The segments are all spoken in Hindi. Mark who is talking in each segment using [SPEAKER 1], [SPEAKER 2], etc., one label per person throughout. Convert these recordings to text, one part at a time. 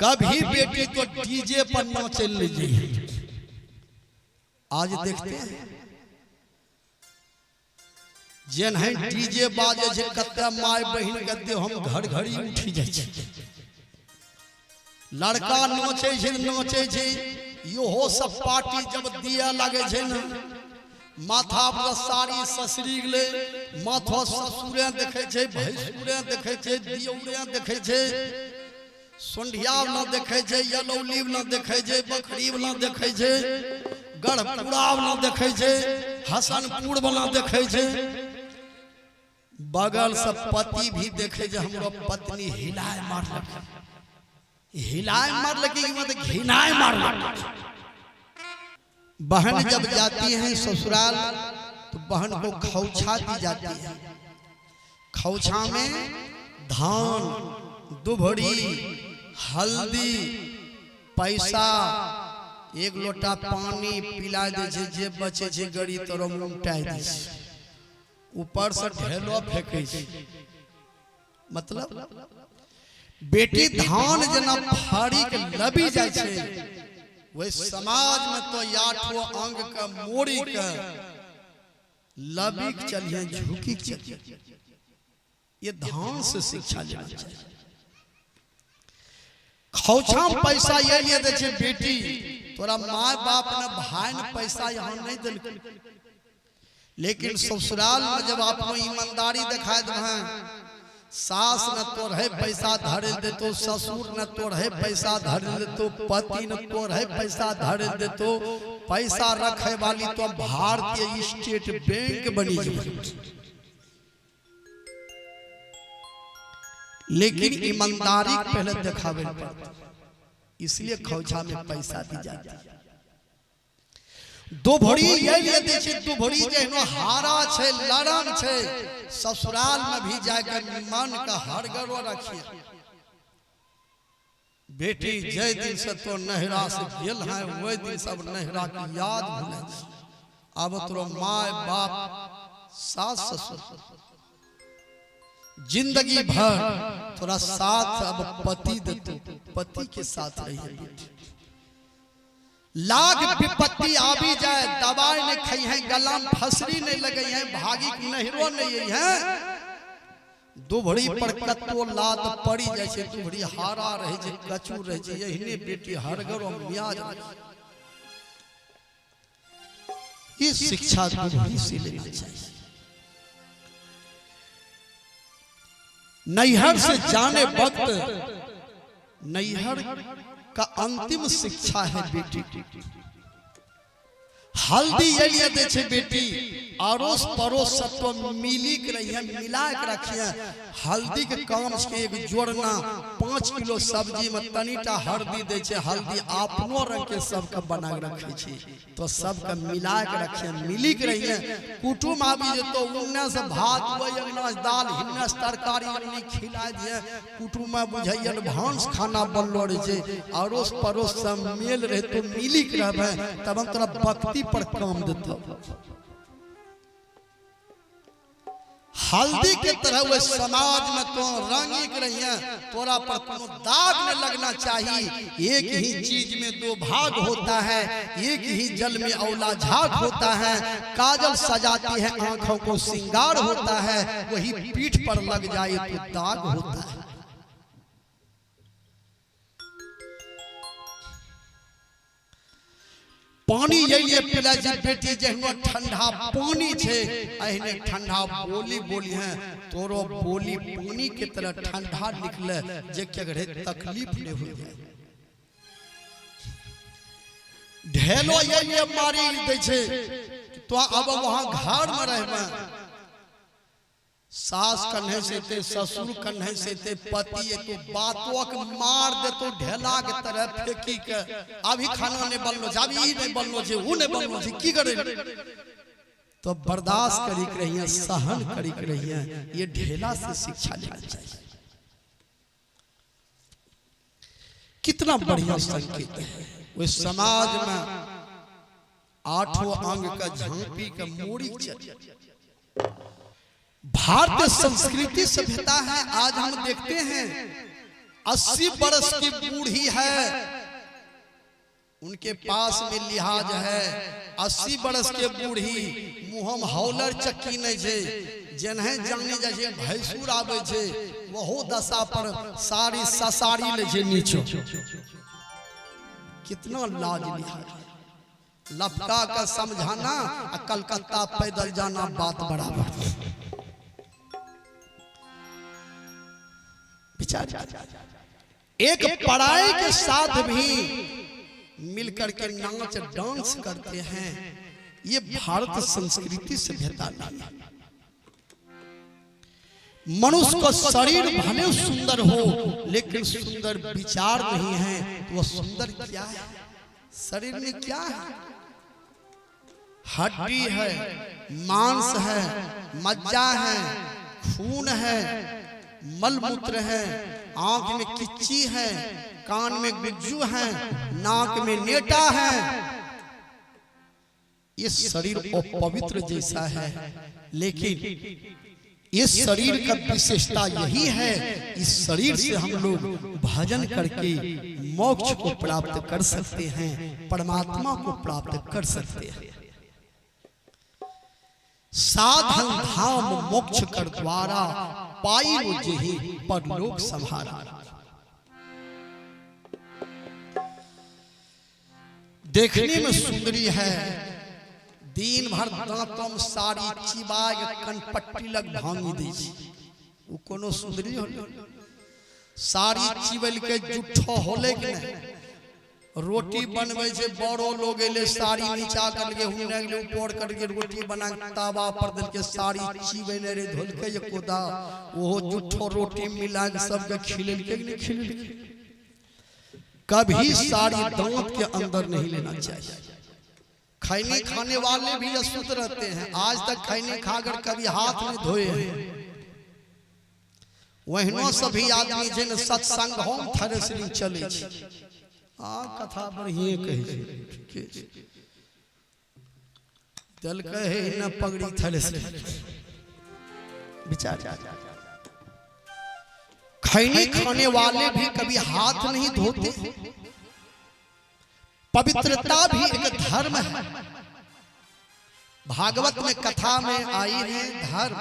[SPEAKER 1] कभी बेटी तो डीजे पर नाचे लीजिए। आज देखते हैं जेन है डीजे बाजे जे कते माय बहिन कते हम घर घड़ी उठी जाय छै। लड़का नाचे छै इहो सब पार्टी जब दिया लगे छै न, माथा पर साड़ी ससरी गेले, माथा ससुरे देखे छै, भैंसुरे देखे छै, दियौरे देखे छै, सोंढिया वाला देखे छै, यलौली वाला देखे छै, बकरी वाला देखे छै, गढ़पुरा वाला देखे छै, हसनपुर वाला देखे छै। बगल से पति भी देखे जे हमरो पत्नी हिलाए मारलक, हिलाए मारलक कि मतलब घिनाए मारलक। बहन जब जाती है ससुराल तो बहन को खौछा दी जाती है। खौछा में धान, दुभड़ी, हल्दी, पैसा, एक लोटा पानी पिला दे छै, जे बचे छै गड़ी तरह उमटाई दे छै, ऊपर से ढेलो फेंके छै। मतलब बेटी धान जना फाड़ी के लबी जाय छै, वही समाज में तो आठों अंग का मोड़ी के लबी चलिए, झुकी चलिए। ये धान से शिक्षा लेना चाहिए। खौछा में पैसा ये लिए दे छै बेटी, तोरा माँ बाप ने भाई ने पैसा यहाँ नहीं दिल, लेकिन ससुराल में जब आपको ईमानदारी दिखाए दे, सास न तोड़े पैसा धर देतो, ससुर न तोड़े पैसा धर देतो, पति न तोड़े पैसा धर देतो, पैसा रखे वाली तो भारतीय स्टेट बैंक बनी जाए। लेकिन ईमानदारी पहले दिखावे पड़ता, इसलिए खौछा में पैसा दी जाती है। दुभड़ी ये लिए दे छै, दुभड़ी जेहनो हारा छै, लड़न छै, ससुराल में भी जाकर मन का हरगरो रखिए। बेटी जय दिन से तो नहरा से गेल है, वही दिन सब नहरा की याद भूले। अब तो माय बाप सास ससुर जिंदगी भर थोड़ा साथ अब पति देते, पति के साथ रहिए। लाख विपत्ति आबी जाए, दवाई नहीं खाई है, गला में फसरी नहीं लगे है, भागी नहरो नहीं है, दुभड़ी पर कतो लात पड़ी जाए छै, दुभड़ी हारा रहे छै, कचू रहे छै, यही बेटी हरगरो मियाज रहे। ये शिक्षा दुभड़ी से लेना चाहिए। नैहर से जाने वक्त नैहर का अंतिम शिक्षा है बेटी। हल्दी ये लिए दे छे बेटी, अड़ोस पड़ोस सब तो मिली के रहिए, मिला के रखिए। हल्दी के काम से एक जोड़ना, 5 किलो सब्जी में तनीटा हल्दी दे छे, हल्दी अपनो रंग के सबके बना के रखे छी, तो सबके मिला के रखिए, मिली के रहिए। कुटुम आबी जे तो उन्ने से भात, वही दाल, हिन्ने से तरकारी खिला दिए, कुटुम में बुझाइए भांस खाना बनलो रहे छे, अड़ोस पड़ोस सब मेल रहे तो मिली के रहबे, तब हम तोरा भक्ति पर काम देता। हल्दी के तरह वे समाज में तो रंगी के रही है, तोरा पर कोनो दाग न लगना चाहिए। एक ही चीज में 2 भाग होता है, एक ही जल में औला झाग होता है, काजल सजाती है आंखों को श्रृंगार होता है, वही पीठ पर लग जाए तो दाग होता है। पानी ये पिला जी बेटी, जहनो ठंडा पानी छे, अहने ठंडा बोली बोली है, तोरो बोली पानी के तरह ठंडा निकले, जे के घरे तकलीफ नहीं हो जाए। ढेलो ये मारी दे छे, तो अब वहां घर में रहबे, सास कन्हे से ते, ससुर कन्हे से ते, पति तो बातों के मार दे तो ढेला के तरह फेंकी के, अभी खाना नहीं बनलो, अभी ई नहीं बनलो छे, ऊ नहीं बनलो छे, की करे तो बर्दाश्त करी के रहिए, सहन करी के रहिए। ये ढेला से शिक्षा लेना चाहिए। कितना बढ़िया संकेत है। वो समाज में 8 अंग का झांपी का मोड़ी चल। भारतीय संस्कृति सभ्यता है। आज हम देखते हैं 80 वर्ष की बूढ़ी है, है, उनके पास में लिहाज है। 80 बरस के बूढ़ी मुहम हौलर चक्की नहीं छे, जेनहे जाने जैसे भैंसुर आवे छे वहो दशा पर सारी ससारी ले छे नीचे। कितना लाज लिहाज, लपका का समझाना और कलकत्ता पैदल जाना बात बराबर। एक पढ़ाई के साथ भी मिलकर के नाच डांस करते हैं, ये भारत संस्कृति सभ्यता नहीं है। मनुष्य का शरीर भले सुंदर हो लेकिन सुंदर विचार नहीं है, तो वह सुंदर क्या है? शरीर में क्या है? हड्डी है, मांस है, मज्जा है, खून है, मलमूत्र है, आंख में किच्ची है, कान में गुज्जू है, नाक में नेटा है। ये शरीर अपवित्र जैसा है, लेकिन इस शरीर का विशेषता यही है, इस शरीर से हम लोग भजन करके मोक्ष को प्राप्त कर सकते हैं, परमात्मा को प्राप्त कर सकते हैं। साधन धाम मोक्ष कर द्वारा पाई जेहि परलोक संभारा। देखने में सुंदरी है, दिन भर दांतम सारी चिबाग कनपट्टी लग भांगी दी, वो कोनो सुंदरी हो? सारी चिबल के जुठो होले कि नहीं? रोटी बनवे से बड़ो लोग एले सारी नीचा करके हुने के ऊपर करके रोटी बना तावा पर दल के सारी चिबे ने रे धोल के कोदा वो जुठो रोटी मिला के सब के खिले के नहीं खिले। कभी सारी दांत के अंदर नहीं लेना चाहिए। खैनी खाने वाले भी अशुद्ध रहते हैं, आज तक खैनी खाकर कभी हाथ नहीं धोए हैं। वहनो सभी आदमी जिन सत्संग होम थ्रेसरिंग चले छे, कथा बढ़िए कहे दल कहे न पगड़ी थ्रेसरिंग विचार। खैनी खाने वाले भी कभी हाथ नहीं धोते। पवित्रता भी एक धर्म है। भागवत में कथा में आई है, धर्म,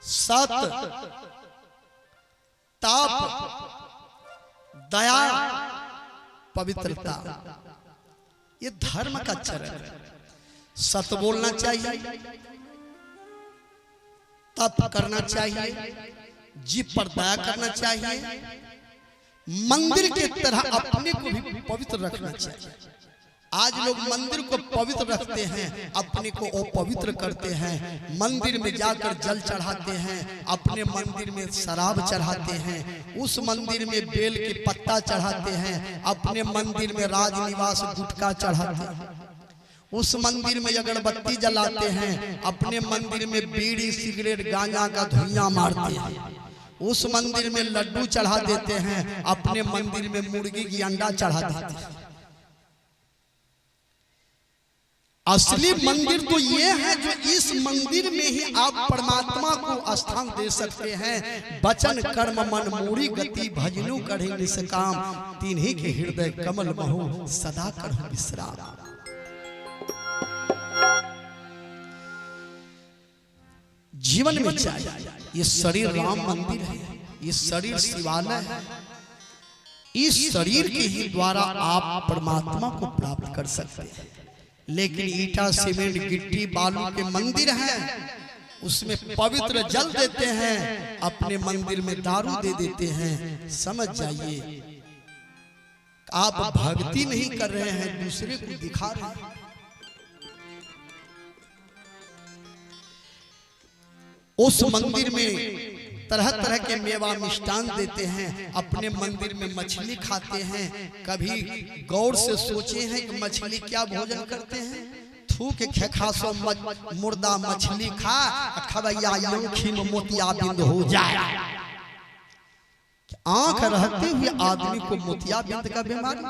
[SPEAKER 1] सत्य, तप, दया, पवित्रता, ये धर्म का चरण है। सत्य बोलना चाहिए, तप करना चाहिए, जीव पर दया करना चाहिए, मंदिर की तरह अपने को भी पवित्र रखना चाहिए। आज लोग मंदिर को पवित्र रखते हैं, अपने को अपवित्र करते हैं। मंदिर में जाकर जल चढ़ाते हैं, अपने मंदिर में शराब चढ़ाते हैं, उस मंदिर में बेल के पत्ता चढ़ाते हैं, अपने मंदिर में राजनिवास गुटखा चढ़ाते हैं, उस मंदिर में अगरबत्ती जलाते हैं, अपने मंदिर में बीड़ी सिगरेट गांजा का धुइयां मारते हैं, उस मंदिर में लड्डू चढ़ा देते हैं, अपने मंदिर में मुर्गी की अंडा चढ़ा देते हैं। असली मंदिर तो ये है जो इस मंदिर में ही आप परमात्मा को स्थान दे सकते हैं। वचन कर्म मन मूरी गति भजनु कढ़े निष्काम, तिन्हीं के हृदय कमल महु सदा करहु विश्राम। जीवन में चाहिए, ये शरीर राम मंदिर है, ये शरीर शिवालय है। इस शरीर के ही द्वारा आप परमात्मा को प्राप्त कर सकते हैं। लेकिन ईटा सीमेंट गिट्टी बालू के मंदिर हैं, उसमें पवित्र जल देते हैं, अपने मंदिर में दारू दे देते हैं। समझ जाइए, आप भक्ति नहीं कर रहे हैं, दूसरे को दिखा रहे हैं। उस मंदिर में तरह तरह के मेवा मिष्टान देते हैं, अपने मंदिर में मछली खाते हैं। कभी गौर से सोचे हैं कि मछली क्या भोजन करते हैं? थूक खेखासो मुर्दा मछली खा, खबैया आँखी में मोतियाबिंद हो जाए। आंख रहते हुए आदमी को मोतियाबिंद का बीमारी।